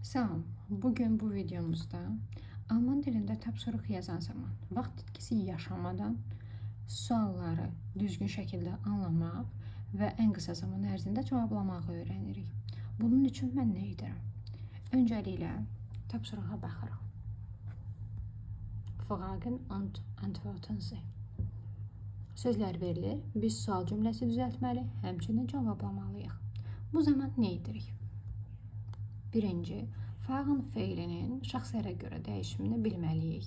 Salam. Bugün bu videomuzda Alman dilində tapşırıq yazan zaman vaxt itkisi yaşamadan sualları düzgün şəkildə anlamaq və ən qısa zaman ərzində cevablamağı öyrənirik. Bunun üçün mən nə edirəm? Öncəliklə tapşırığa baxırıq. Fragen und Antworten Sie. Sözlər verilir. Biz sual cümləsi düzəltməli, həmçinin cavablamalıyıq. Bu zaman nə edirik? Birinci, fagen feilinin şəxslərə görə dəyişimini bilməliyik.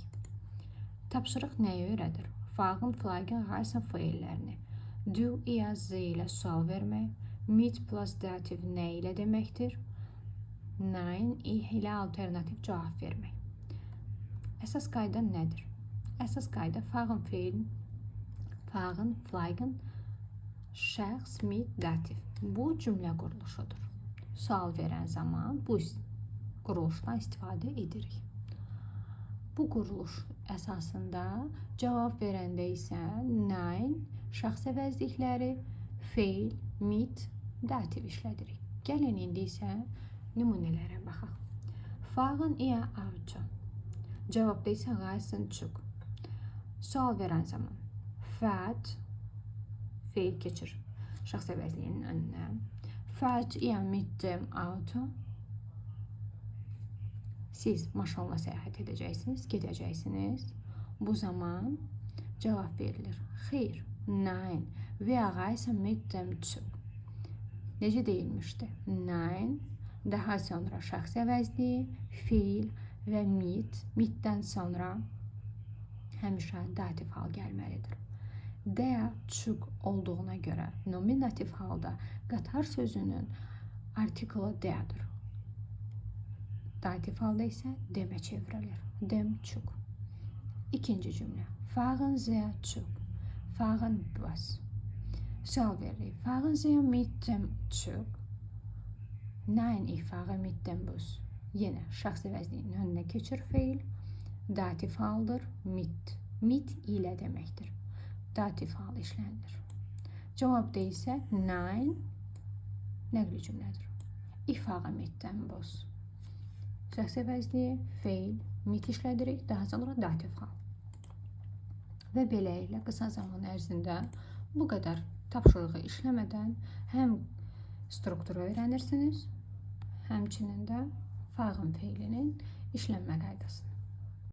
Tapşırıq nəyi öyrədir? Fagen, flagen, heißen feillərini. Du, ihr, sie ilə sual vermək. Mit plus dativ nə ilə deməkdir? Nein, ich ilə alternativ cavab vermək. Əsas qayda nədir? Əsas qayda fagen feil, fagen, flagen, şəxs, mit, dativ. Bu cümlə quruluşudur. Sual verən zaman bu quruluşdan istifadə edirik. Bu quruluş əsasında cavab verəndə isə nein, şəxs əvəzlikləri, feil, mit, dativ işlədirik. Gəlin indi isə nümunələrə baxaq. Fahren ihr Auto. Cavabda isə reisen Zug. Sual verən zaman fährt, feil keçir şəxs əvəzliyinin önünə. Fährt ihr mit dem Auto? Siz maşınla səyahət edəcəksiniz, gedəcəksiniz. Bu zaman cavab verilir. Hayır, nein, wir reisen mit dem Zug. Necə deyilmişdi? Nein, daha sonra şəxs əvəzliyi, fiil və mit. Mitdən sonra həmişə dativ hal gəlməlidir. Der Zug olduğuna görə nominativ halda qatar sözünün artiklı derdir. Dativ halda isə demə çevrilir. Dem Zug. İkinci cümlə. Fahren Sie Zug. Fahren Bus. Sual veririk. Fahren Sie mit dem Zug? Nein, ich fahre mit dem Bus. Yenə şəxs əvəzliyinin önünə keçir feil. Dativ haldır. Mit. Mit ilə deməkdir. Dativ hal işlənilir. Cavabda isə nein nəqli cümlədir. Ich fahre mit dem Bus. Şəxs əvəzliyi, feil, mit işlədirik, daha sonra dativ hal. Və beləliklə qısa zaman ərzində bu qədər tapşırığı işləmədən həm strukturu öyrənirsiniz, həmçinin də fagen feilinin işlənmə qaydasını.